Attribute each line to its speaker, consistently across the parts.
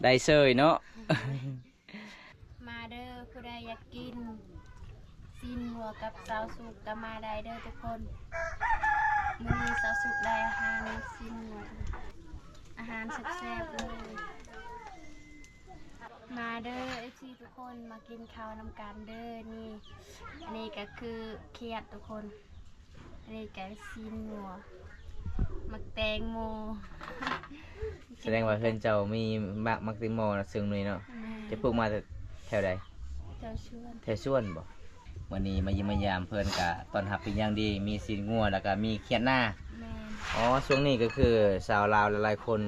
Speaker 1: ได้เซยเนาะ
Speaker 2: มาเด้อผู้ใดอยากกินซีนหัวกับสาวสุกก็มาได้เด้อทุกคนมื้อนี้สาวสุกได้อาหารซีนหัวอาหารแซ่บๆเลยมาเด้อ FC ทุกคนมากินข้าวนำกันเด้อนี่อันนี้ก็คือเขียดทุกคนอันนี้ก็ซีนหัวมักแตงโม
Speaker 1: แสดงว่าเพื่อนเจ้ามีมักติโมนะซึ่งนี่เนาะจะพวกมาแถวใด
Speaker 2: เจ้าชวน
Speaker 1: แถวส่วนบ่วันนี้มาเยี่ยมมายามเพื่อนกะตอนรับเป็นอย่างดีมีซีนงัวแล้วก็มีเขียดหน้า
Speaker 2: แม่น
Speaker 1: อ๋อช่วงนี้ก็คือชาวลาวหลายๆคน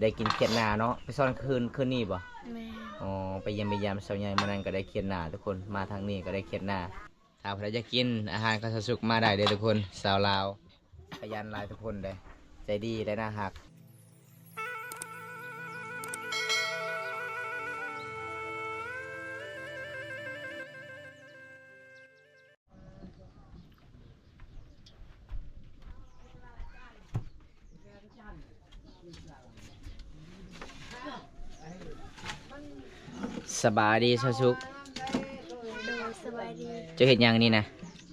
Speaker 1: ได้กินเขียดหน้าเนาะไปซ่อนคืนนี้บ่
Speaker 2: แม่น
Speaker 1: อ๋อไปเยี่ยมมายามสาวใหญ่มานั้นก็ได้เขียดหน้าทุกคนมาทางนี้ก็ได้เขียดหน้าถ้าใครจะกินอาหารก็สุกมาได้เด้อทุกคนชาวลาวพยันหลายทุกคนเลยใจดีและน่ารักสบายดีชาวสุก
Speaker 2: โดยสบายดี
Speaker 1: จะเห็นอย่างนี้นะ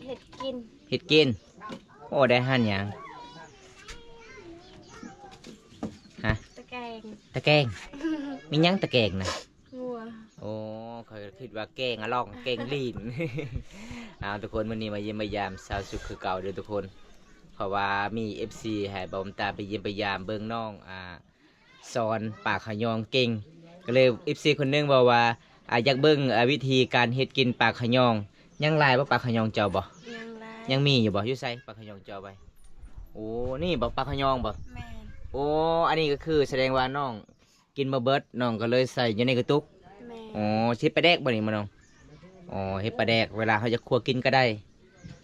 Speaker 2: เห็ดกิน
Speaker 1: เห็ดกินโอ้ได้หั่นอย่างฮะ
Speaker 2: ตะแกรง
Speaker 1: ตะแกงมีหยังตะแกงนะ
Speaker 2: งัว
Speaker 1: โอ้เคยคิดว่าแกงอะล่องแกงลีน เอาทุกคนวันนี้มาเยี่ยมมายามสาวสุขคือเก่าเด้อทุกคนเพราะว่ามี FC ให้บอมตาไปเยี่ยมไปยามเบิ่งน้องสอนปากขยองเก่งก็เลย FC คนหนึงบอกว่าอยากเบิ่งวิธีการเฮ็ดกินปากขยองยังลายบ่ปากขยองเจ้าบ่
Speaker 2: ยังไร
Speaker 1: ยังมีอยู่บ่อยู่ไสปากขยองเจ้าไปโอ้นี่บ่ปากขยองบ่
Speaker 2: แม่น
Speaker 1: โอ้อันนี้ก็คือแสดงว่าน้องกินมาเบิดน้องก็เลยใส่อยู่ในกระตุก
Speaker 2: แม่น
Speaker 1: อ๋อชิปปลาแดกบ่นี่มาน้องอ๋อเฮ็ดปลาแดกเวลาเขาจะคั่วกินก็ได้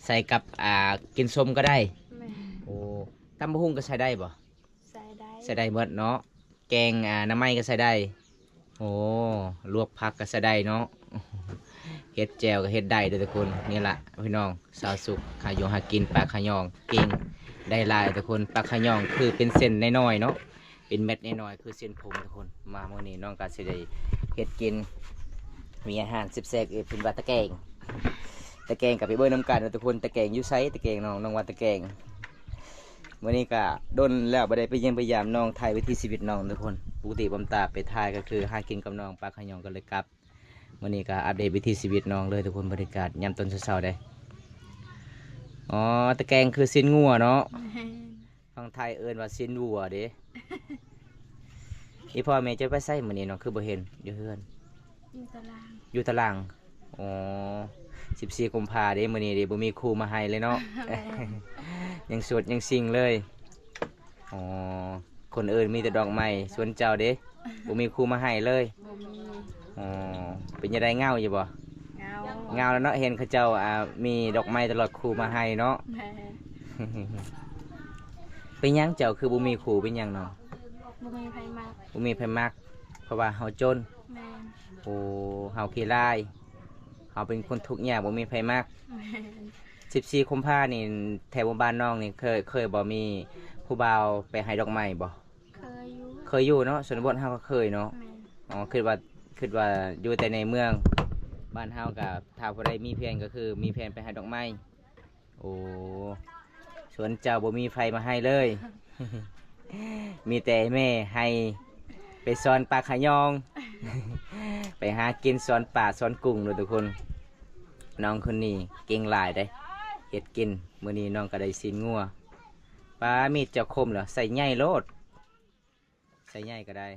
Speaker 1: ใส่กับกินส้มก็ได้
Speaker 2: แม่น
Speaker 1: โอ้ตำบักหุ่งก็ใส่ได้บ่
Speaker 2: ใส่ได้
Speaker 1: ใส่ได้หมดเนาะแกงน้ำมันก็ใส่ได้โอ้ลวกผักก็ใส่ได้เนาะเฮ็ดแจ่วก็เฮ็ดได้เด้อทุกคนนี่ล่ะพี่น้องสาวสุขขายงหากินปลาขะยองเก่งได้หลายทุกคนปลาขะยองคือเป็นเส้นน้อยๆเนาะเป็นเม็ดน้อยๆคือเส้นผมทุกคนมามื้อนี้น้องก็สิได้เฮ็ดกินมีอาหารแซ่บๆเป็นว่าตะแกงกับไปเบิ่งน้ำกันเด้อทุกคนตะแกงอยู่ไสตะแกงน้องว่าตะแกงมื้อนี้ก็ดนแล้วบ่ได้ไปเยี่ยมไปยามน้องถ่ายวิถีชีวิตน้องทุกคนปกติบำตาไปถ่ายก็คือหากินกับน้องปลาขะยองก็เลยกลับ วันนี้ก็อัปเดตวิถีชีวิตน้องเลยทุกคนบรรยากาศยามต้นเช้าๆได้อ๋อตะแกรงคือสิ้นงัวเนาะ
Speaker 2: แม่น
Speaker 1: ฟังไทยเอิ้นว่าสิ้นวัวเด้อีพ่อแม่จะไปใส่มื้อนี้เนาะคือบ่เห็นอยู่เฮือน
Speaker 2: อยู่ตาราง
Speaker 1: อยู่ตารางอ๋อ14กุมภาเด้มื้อนี้เด้บ่มีครูมาให้เลยเนาะ
Speaker 2: แม่น
Speaker 1: ยังสดยังสิ่งเลยอ๋อคนอื่นมีแต่ดอกไม้ส่วนเจ้าเด้บ่มีครูมาให้เลย
Speaker 2: บ่มี
Speaker 1: อ๋อเป็นยังไงเงาอยู่บ่
Speaker 2: เงา
Speaker 1: เงาแล้วเนาะเห็นเขาเจ้ามีดอกไม้ตลอดครูมาให้เนาะ
Speaker 2: แม่น
Speaker 1: เป็นหยังเจ้าคือบุมีครูเป็นหยังเนาะ
Speaker 2: บ่มีไผมาก
Speaker 1: บุมีไผมักเพราะว่าเฮาจน
Speaker 2: แม่น
Speaker 1: โอ้เฮาขี้ร้ายเฮาเป็นคนทุกข์ยากบ่มีไผมัก
Speaker 2: แม่น
Speaker 1: 14กุมภานี่แถวหมู่บ้านน้องนี่เคยบ่มีผู้บ่าวไปให้ดอกไม้บ่
Speaker 2: เคยอยู่
Speaker 1: เคยอยู่เนาะชนบทเฮาก็เคยเนาะ
Speaker 2: แม่น
Speaker 1: อ๋อคิดว่าอยู่แต่ในเมืองบ้านเฮาก็ถ้าผู้ใดมีแผนก็คือมีแผนไปให้ดอกไม้โอ้ส่วนเจ้าบ่มีไฟมาให้เลย มีแต่แม่ให้ไปสอนปลาขะยอง ไปหากินสอนป่าสอนกุ้งเลยทุกคน น้องคนนี้เก่งหลายได้เฮ็ดกินมื้อนี้น้องก็ได้สินงัวปลามีดเจ้าคมเหรอใส่ใหญ่โลดใส่ใหญ่ก็ได้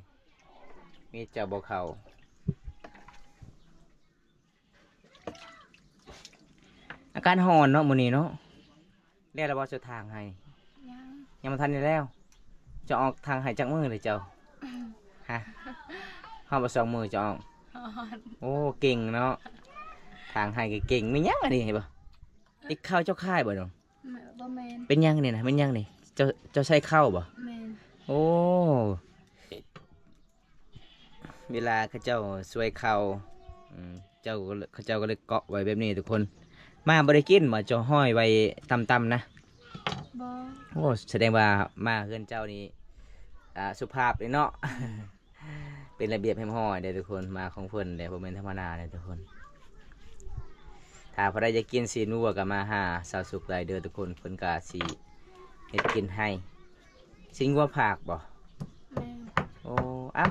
Speaker 1: มีดเจ้าบ่เข้าอาการหอนเนาะมื้อนี้เนาะเรียกแล้วบ่สุดทางให้
Speaker 2: ยัง
Speaker 1: ยังบ่ทันได้แล้ว จะออกทางให้จักมือเลยเจ้า ฮะห้าบ่สองมือจะออก
Speaker 2: ฮอด
Speaker 1: โอ้เก่งเนาะทางให้ก็เก่งไม่ยังอันนี้เห็นบ่อีกข้าวเจ้าค่ายบ่น้อง
Speaker 2: บ่แม่น
Speaker 1: เป็นยังนี่นะเป็นยังนี่เจ้าใส่ข้าวบ่
Speaker 2: แม่น
Speaker 1: โอ้เวลาเขาเจ้าสวยข้าวเขาเจ้าก็เลยเกาะไว้แบบนี้ทุกคน มาบ่ได้กินมาเจ้าห้อยไว้ต่ำๆนะ
Speaker 2: บ่
Speaker 1: โอ้แสดงว่ามาเฮือนเจ้านี่สุภาพเลยเนาะ เป็นระเบียบให้ห้อยเด้อทุกคนมาของเพิ่นเด้บ่แม่นธรรมดาเด้อทุกคนถ้าพอได้จะกินซีนัวก็มาหาสาวสุขได้เด้อทุกคนเพิ่นก็สิเฮ็ดกินให้สิงัวผากบ่
Speaker 2: แม่
Speaker 1: โอ้อ้าว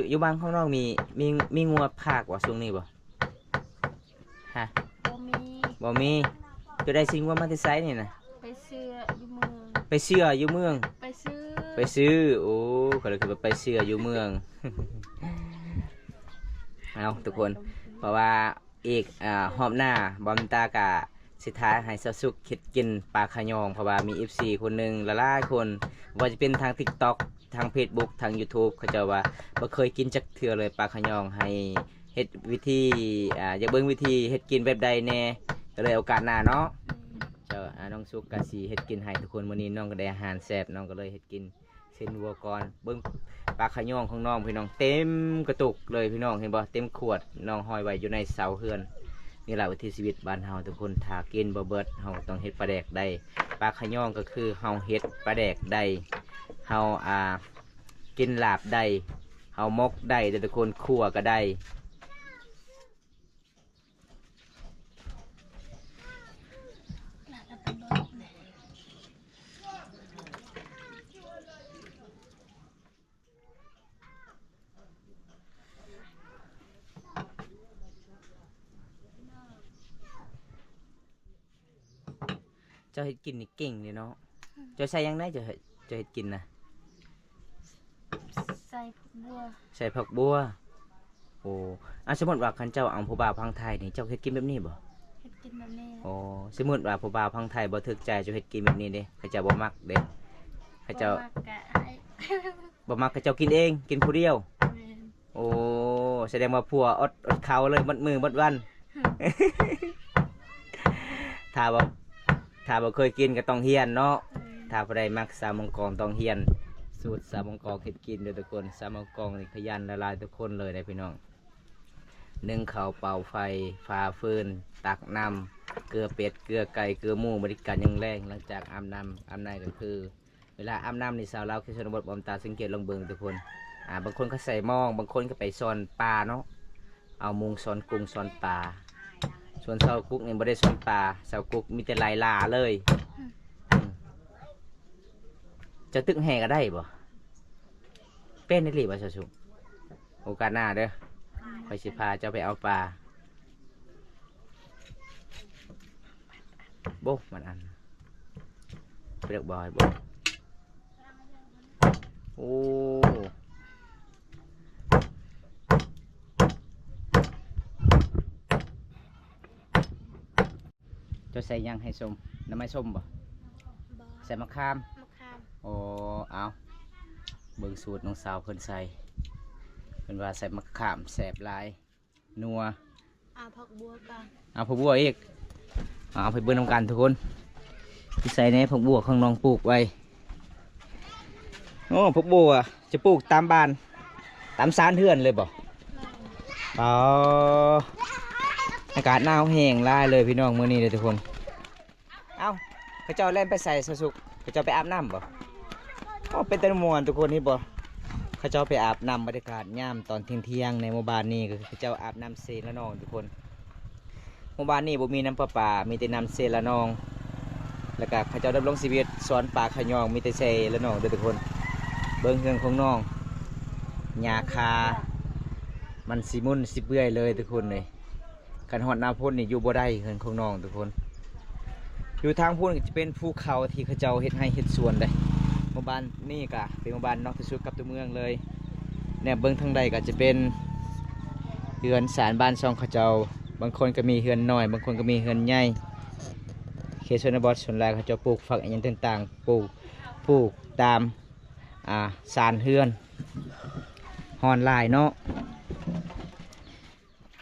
Speaker 1: อยู่บ้านข้างนอกมีงัวผากบ่ช่วงนี้บ่ฮะ
Speaker 2: บ่มี
Speaker 1: บ่มีจะได้สิงัวมาที่ไสนี่น่ะ
Speaker 2: ไปเสื้ออยู่เมือง
Speaker 1: ไปเชื่ออยู่เมือง
Speaker 2: ไปซื้อ
Speaker 1: ไปซื้อโอ้ก็เลยคือไปเชื่ออยู่เมือง เอาทุกคนเพราะว่าอีกหอมหน้าบอมตากะสิท้ายให้สาวสุกเฮ็ดกินปลาขะยองเพราะว่ามี FC คนหนึงหลายๆคนว่าจะเป็นทาง TikTok ทาง Facebook ทาง YouTube เขาเจะว่าบ่เคยกินจักเทื่อเลยปลาขะยองให้เฮ็ดวิธีอยากเบิ่งวิธีเฮ็ดกินแบบใดแน่ก็เลยโอกาสหน้าเนาะเจ้าน้องสุกกะสิเฮ็ดกินให้ทุกคนมื้อนี้น้องก็ได้อาหารแซ่บน้องก็เลยเฮ็ดกินเส้นวัวก่อนเบิ่งปลาขะยองของน้องพี่น้องเต็มกระตุกเลยพี่น้องเห็นบ่เต็มขวดน้องห้อยไว้อยู่ในเสาเฮือนนี่แหละวิถีชีวิตบ้านเฮาทุกคนถ้ากินบ่เบิดเฮาต้องเฮ็ดปลาแดกได้ปลาขะยองก็คือเฮาเฮ็ดปลาแดกได้เฮากินลาบได้เฮามกได้แต่ทุกคนคั่วก็ได้เจ้าเฮ็ดกินนี่เก่งเลยเนาะเจ้าใส่หยังได้เจ้าเฮ็ดกินนะ
Speaker 2: ใส่ผักบัว
Speaker 1: ใส่ผักบัวโอ้สมมติว่าคันเจ้าเอาผู้บ่าวพังไทยนี่เจ้าเฮ็ดกินแบบนี้บ่
Speaker 2: เฮ็ดกินแบบนี้
Speaker 1: โอ้สมมติว่าผู้บ่าวพังไทยบ่ถึกใจเจ้าเฮ็ดกินแบบนี้เด้เขาเจ้าบ่มักเด้เขาเจ้า
Speaker 2: บ่มักกะให้
Speaker 1: บ่มักเขาเจ้ากินเองกินผู้เดียว
Speaker 2: แม่น
Speaker 1: โอ้แสดงว่าผัวอดเขาเลยมัดมือมัดวัน ถ้าบ่เคยกินก็ต้องเฮียนเนาะถ้าบ่ได้มักสาวมังกรต้องเฮียนสูตรสาวมังกรเฮ็ดกินเด้อทุกคนสาวมังกรนี่ขยันละลายทุกคนเลยได้พี่น้องนึ่งข้าวเป่าไฟฟ้าฟืนตักน้ำเกลือเป็ดเกลือไก่เกลือหมูบริการยังแรงหลังจากอาบน้ำก็คือ เวลาอาบน้ำในสาวเราคือชนบทบอมตาสังเกตลองเบิ่งทุกคนบางคนก็ใส่หม้องบางคนก็ไปซอนปลาเนาะเอามุงซอนกุ้งซอนปลาส่วนเสากุ๊กนี่ไม่ได้ซอนปลาเสากุ๊กมีแต่ลายลาเลยจะตึกแห่ก็ได้บ่เป็นนี่หรือบ่ชาวชุมโอกาสหน้าเด้อคอยสิพาเจ้าไปเอาปลาโบกมันอันเปลือกบอยโบกโอ้จะใส่ยังให้ส้มน้ำไม่ส้มบ่
Speaker 2: บ่
Speaker 1: ใส่มะขาม
Speaker 2: มะขาม
Speaker 1: โอ้เอาเบิ่งสูตรน้องสาวเพิ่นใส่เพิ่นว่าใส่มะขามแสบหลายนัว
Speaker 2: เอาผักบัวก่อน
Speaker 1: เอาผักบัวอีกเอาไปเบิ่งนำกันทุกคนที่ใส่ในผักบัวข้างน้องปลูกไว้โอ้ผักบัวจะปลูกตามบ้านตามซานเฮือนเลยบ่อ๋ออากาศหนาวแห้งหลายเลยพี่น้องมื้อนี้เลยทุกคนเอ้าเขาเจ้าเล่นไปใส่สุกเขาเจ้าไปอาบน้ำบ่อ๋อเป็นตะมวนทุกคนนี่บ่เขาเจ้าไปอาบน้ำบรรยากาศยามตอนเที่ยงในหมู่บ้านนี้ก็คือเขาเจ้าอาบน้ำเซละนองทุกคนหมู่บ้านนี้บ่มีน้ำประปามีแต่น้ำเซละนองแล้วก็เขาเจ้าดำรงชีวิตสอนปลาขะยองมีแต่เซละนองเด้อทุกคนเบิ่งเครื่องของน้องหญ้าคามันสิมุนสิเปื่อยเลยทุกคนเลยกันฮอดหน้าพ้นนี่อยู่บ่ได้เครื่องของน้องทุกคนอยู่ทางพ้นก็จะเป็นภูเขาที่เขาเจ้าเฮ็ดให้เฮ็ดสวนได้หมู่บ้านนี่ก็เป็นหมู่บ้านนอกที่สุดกับตัวเมืองเลยเนี่ยเบิ่งทางใดก็จะเป็นเฮือนศาลบ้านช่องเขาเจ้าบางคนก็มีเฮือนน้อยบางคนก็มีเฮือนใหญ่เขตชนบทส่วนหลายเขาจะปลูกฝักอย่างต่างๆปลูกตามศาลเฮือนฮอนลายเนาะ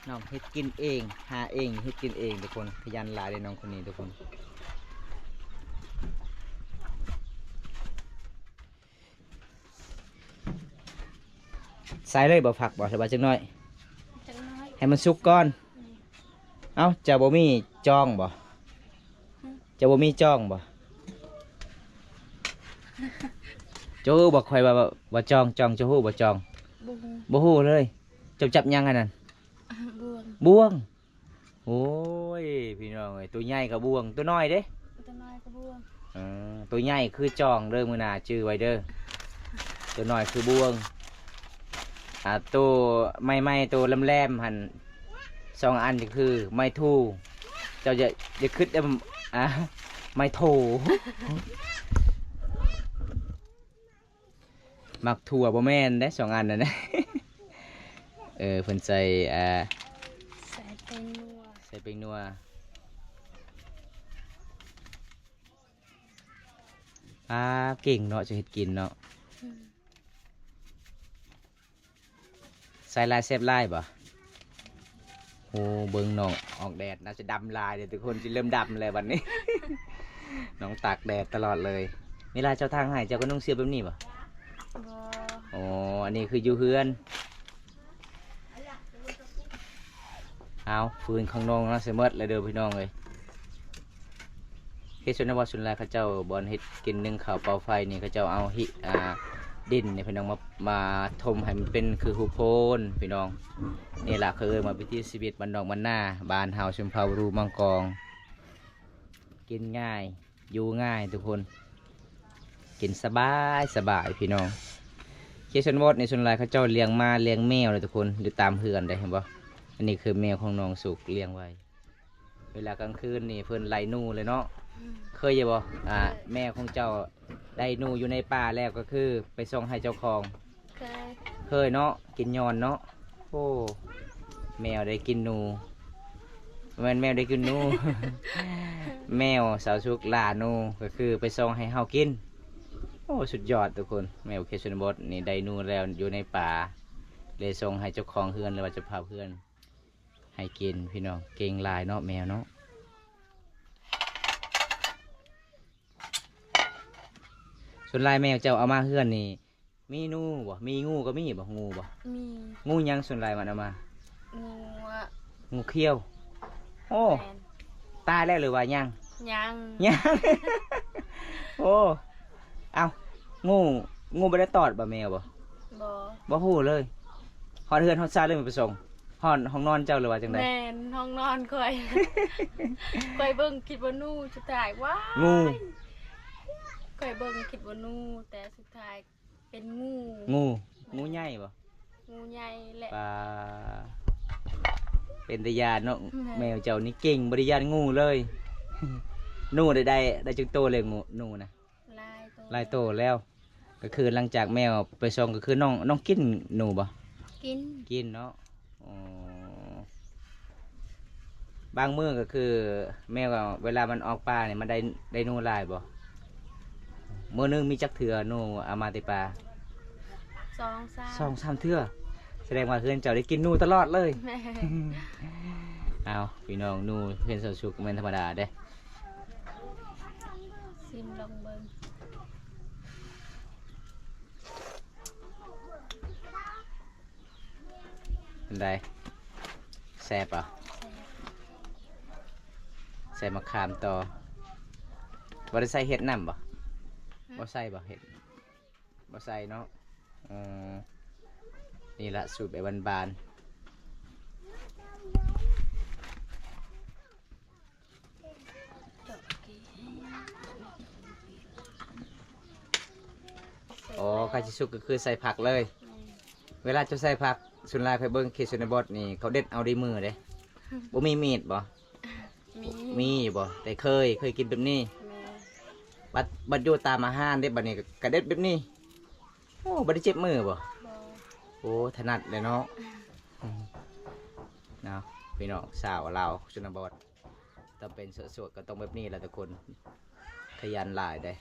Speaker 1: น้องเฮ็ดกินเองหาเองเฮ็ดกินเองทุกคนขยันหลายเลยน้องคนนี้ทุกคนใส่เลยบ่ผักบ่สบายจังน้อย
Speaker 2: จังน้อย
Speaker 1: ให้มันสุกก่อน เอ้าจะบ่มีจ้องบ่จะบ่มีจ้องบ่จะฮู้บ่ค่อยว่าจ้องจะฮู้บ่จ้อง
Speaker 2: บุ้ง
Speaker 1: บ่ฮู้เลยจับยังอันนั้น
Speaker 2: บ่วง
Speaker 1: บ่วงโอ้ยพี่น้องเอ้ยตัวใหญ่กับบ่วงตัวน้อยเด้
Speaker 2: ตัวน้อยก็บ่วง
Speaker 1: ตัวใหญ่คือจองเด้อมื้อหน้าชื่อไว้เด้อตัวน้อยคือบ่วงตัวไม่ตัวแหลมๆหั่น2 อันก็คือไม้ทูเจ้าจะคิดไม้โถมักถั่วบ่แม่นได้2 อันนั่นนะ เพิ่นใส่
Speaker 2: ใส่เป็นนัว
Speaker 1: ใส่เป็นนัวเก่งเนาะจะเฮ็ดกินเนาะใส่ลายแซ่บลายบ่โอ้เบิ่งน้องออกแดดน่าจะดำลายเดี๋ยวทุกคนจะเริ่มดำเลยวันนี้ น้องตากแดดตลอดเลยเวลาเจ้าทางให้เจ้าก็นุ่งเสื้อแบบนี้บ่
Speaker 2: บ่
Speaker 1: อ๋ออันนี้คืออยู่เฮือนเอาฟืนข้างนอกนะเสยหมดเลยเด้อพี่น้องเลยเฮ็ดชนบทชนแรกเขาเจ้าบอลเฮ็ดกินนึ่งข้าวเป่าไฟนี่เขาเจ้าเอาดินนี่พี่น้องมาถมให้มันเป็นคือหูโพนพี่น้องนี่ล่ะคือมาวิถีชีวิตบ้านนอกบ้านนาบ้านเฮาชุมเผารูมังกรกินง่ายอยู่ง่ายทุกคนกินสบายพี่น้องเคชนวอดในชนลายเขาเจ้าเลี้ยงมาเลี้ยงแมวเลยทุกคนอยู่ตามเฮือนได้เห็นบ่อันนี้คือแมวของน้องสุกเลี้ยงไว้เวลากลางคืนนี่เพิ่นไล่นูเลยเนาะเคยอยู่บ่แม่ของเจ้าได้นูอยู่ในป่าแล้วก็คือไปส่งให้เจ้าของเคยเนาะกินยอนเนาะโอ้แมวได้กินนูแมวได้กินนู แมวสาวสุกลานูก็คือไปส่งให้เฮากินโอ้สุดยอดทุกคนแมวเคชนบดนี่ได้นูแล้วอยู่ในป่าเลยส่งให้เจ้าของเฮือนหรือว่าจะพาเพื่อนให้กินพี่น้องเก่งลายเนาะแมวเนาะส่วนลายแมวเจ้าเอามาเฮือนนี่มีนูบ่มีงูก็มีบ่งูบ่
Speaker 2: มี
Speaker 1: งูยังส่วนลายมันเอามา
Speaker 2: งูอะ
Speaker 1: งูเขี้ยวโอ้
Speaker 2: แมน
Speaker 1: ตายแล้วหรือว่ายัง
Speaker 2: ยัง
Speaker 1: ยัง โอ้เอางูไม่ได้ตอดบ่แมวบ่
Speaker 2: บ่
Speaker 1: บ่ฮู้เลยฮอดเฮือนฮอดซ่าเลยมันไปส่งฮอดห้องนอนเจ้าหรือว่าจังได
Speaker 2: แมนห้องนอนค่อย ค่อยเบิ่งคิดว่านู่จะตายว้า
Speaker 1: งู
Speaker 2: ค่อยเบิ่งคิดว่านู่แต่สุดท้ายเป็นงู
Speaker 1: งูใหญ่บ่
Speaker 2: งูใหญ่แหละ
Speaker 1: ปลาเป็นตาญาณเนาะ
Speaker 2: แม่
Speaker 1: แมวเจ้านี่เก่งบ่ได้ญาณงูเลย นูได้จังโตเลยงูนูนะ
Speaker 2: ลายตัว
Speaker 1: หลายโตแล้ว ก็คือหลังจากแมวไปส่งก็คือน้องกินหนูบ่
Speaker 2: กิน
Speaker 1: กินเนาะอ๋อบางมื้อก็คือแมวก็เวลามันออกป่าเนี่ยมันได้หนูหลายบ่มื้อนึงมีจักเถื่อหนูเอามาแต่ป่า
Speaker 2: 2 3
Speaker 1: 2-3เถื่อแสดงว่าเพื่อนเจ้าได้กินหนูตลอดเลย
Speaker 2: แม่
Speaker 1: เอาพี่น้องหนูเพื่อนสาวสุกแม่นธรรมดาเด้
Speaker 2: ซิมลองเบิ่ง
Speaker 1: เป็นไดแซ่บอ่ะใส่มะขามต่อบ่ได้ใส่เห็ดนำบ่บ่ใส่บ่เห็ดบ่ใส่เนาะนี่ละสูตรแบบบานๆอ๋อคาชิสุกก็คือใส่ผักเลย เวลาจะใส่ผักสุนลายไปเบิ้งเขตชนบทนี่เขาเด็ดเอาด้วยมือเด้บ่มีมีดบ่
Speaker 2: มี
Speaker 1: มีอยู่บ่แต่เคยกินแบบนี้ บัดอยู่ตามอาหารเด็ดบัดนี้ก็กระเด็ดแบบนี้โอ้บัดได้เจ็บมือบ่
Speaker 2: บ่
Speaker 1: โอ้ถนัดเลยเนาะเนาะพี่น้องสาวเราวชนบทต้องเป็นสดๆก็ต้องแบบนี้แหละทุกคนขยันหลายได้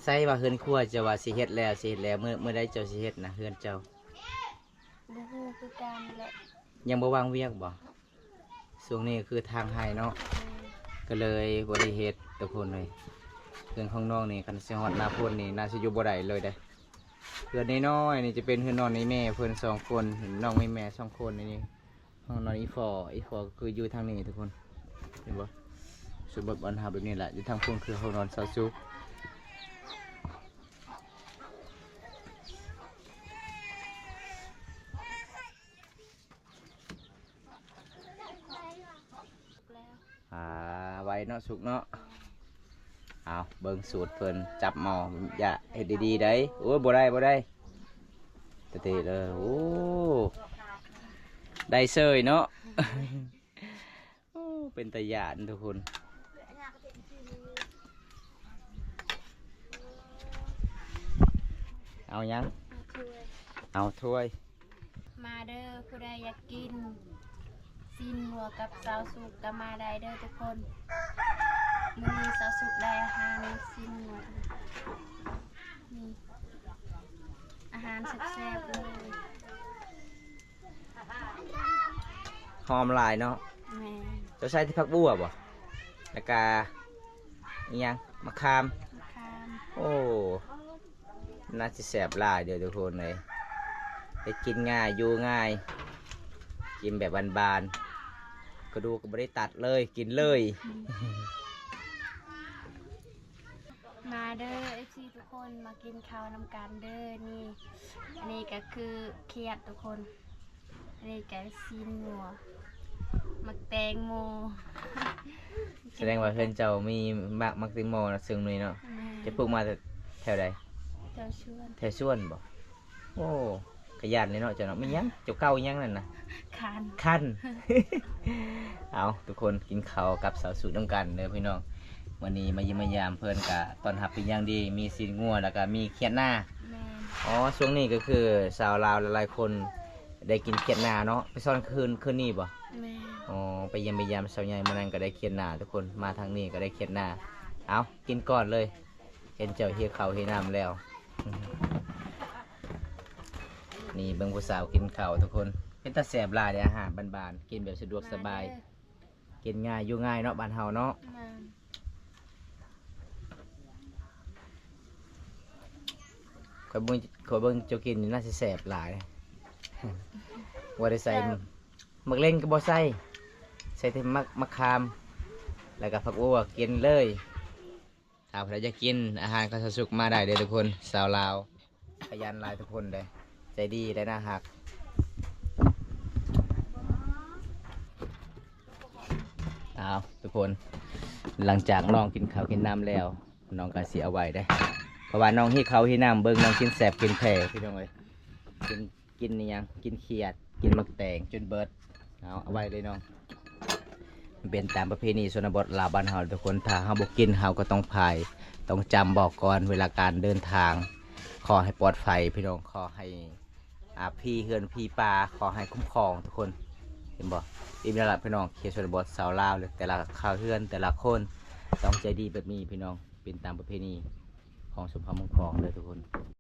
Speaker 1: ใส่ว่าเฮือนครัวจะว่าสิเฮ็ดแล้วเมื่อใดเจ้าสิเฮ็ดนะเฮือนเจ้า
Speaker 2: บ่ฮู้คือกันแหละ
Speaker 1: ยังบ่วางเวียกบ่ช่วงนี้คือทางไห้เนาะก็เลยบ่ได้เฮ็ดทุกคนเลยเฮือนของน้องนี่คันสิฮอดหน้าพ้นนี่น่าสิอยู่บ่ได้เลยเด้เฮือนน้อยๆนี่จะเป็นเฮือนนอนในแม่เพิ่น2 คนน้องมีแม่2 คนนี่ห้องนอนอีฟอก็คืออยู่ทางนี้ทุกคนเห็นบ่ สุบทบอลหาแบบนี้แหละอยู่ทางพุ่งคือเขานอนเศร้าซุกไว้เนาะสุกเนาะเอาเบิ่งสูตรเพิ่นจับหม้ออย่าเฮ็ดดีๆได้โอ้ยบ่ได้ตะเตะเลยโอ้ได้เซยเนาะ โอ้เป็นตะยานทุกคนเอายังเอาถ้วย
Speaker 2: มาเด้อผู้ใดอยากกินซีนวัวกับซาวสุกก็มาได้เด้อทุกคนมื้อนี้ซาวสุกได้อาหารซีนวัวนี่อาหารแซ่บๆเลย
Speaker 1: หอมหลายเนาะ
Speaker 2: แม่
Speaker 1: เจ้าใส่ที่พักบัวบ่แล้วก็อิหยังมะขาม
Speaker 2: มะขาม
Speaker 1: โอ้น่าจะแสบหลายเดี๋ยวทุกคนเลยไปกินง่ายอยู่ง่ายกินแบบบานๆกระดูกก็ไม่ได้ตัดเลยกินเลย
Speaker 2: มาเด้อ FC ทุกคนมากินข้าวนำกันเด้อนี่อันนี้ก็คือเขียดทุกคนอันนี้ก็ซีนวัวมักแตงโม
Speaker 1: แสดงว่าเพื่อนเจ้ามีมักติงโมนะซึ่งนี่เนาะ
Speaker 2: แม่
Speaker 1: จะปลูกมาแต่แถวใด
Speaker 2: เจ้าชวน
Speaker 1: แถวสวนบ่โอ้ขยันเลยเนาะเจ้าเนาะไม่ยั้งเจ้าเก้ายังนั่นนะ
Speaker 2: คัน
Speaker 1: ขั้น เอาทุกคนกินข้าวกับสาวสูตรน้ำกันเลยพี่น้องวันนี้มาเยี่ยมมายามเพื่อนกะตอนหับเป็นอย่างดีมีซีนงัวแล้วก็มีเขียดหน้า
Speaker 2: แม่
Speaker 1: อ๋อช่วงนี้ก็คือสาวลาวหลายๆคนได้กินเขียดหน้าเนาะไปซ่อนคืนนี่บ่
Speaker 2: แม่
Speaker 1: อ๋อไปเยี่ยมมายามสาวใหญ่มานั่นก็ได้เขียดหน้าทุกคนมาทางนี้ก็ได้เขียดหน้าเอากินก่อนเลยเห็นเจ้าเฮียข้าวเฮียน้ำแล้ว นี่เบิ่งผู้สาวกินข้าวทุกคนเป็นตาแสบหลายเลยอาหารบานๆกินแบบสะดวกสบาย กินง่ายอยู่ง่ายเนาะบ้านเฮาเนาะ
Speaker 2: มา
Speaker 1: ขอยเบิ่งเจ้ากินนี่น่าสิแสบหลาย ว่าได้ใส่มักเล่นก็บ่ใส่ใส่แต่มะขามแล้วก็ผักบัวกินเลยถ้าใครจะกินอาหารก็สุกมาได้เด้อทุกคนสาวลาวขยันหลายทุกคนเลยใจดีได้น่าหักเอาทุกคนหลังจากน้องกินข้าวกินน้ำแล้วน้องก็สิเอาไว้ได้เพราะว่าน้องที่เขาที่น้ำเบิ่งน้องกินแสบกินแผลพี่น้องเลยกินนี่ยังกินเขียดกินมักแตงจนเบิดเอาไว้เลยน้องมันเป็นตามประเพณีชนบทลาวบ้านเฮาทุกคนถ้าเฮาบ่กินเฮาก็ต้องพายต้องจำบอกก่อนเวลาการเดินทางขอให้ปลอดภัยพี่น้องขอให้พี่เฮือนพี่ปลาขอให้คุ้มครองทุกคนเห็นบ่อีกแล้วล่ะพี่น้องเขตชนบทสาวลาวเลยแต่ละข้าวเฮือนแต่ละคนต้องใจดีแบบนี้พี่น้องเป็นตามประเพณีของสมภารมงคลเลยทุกคน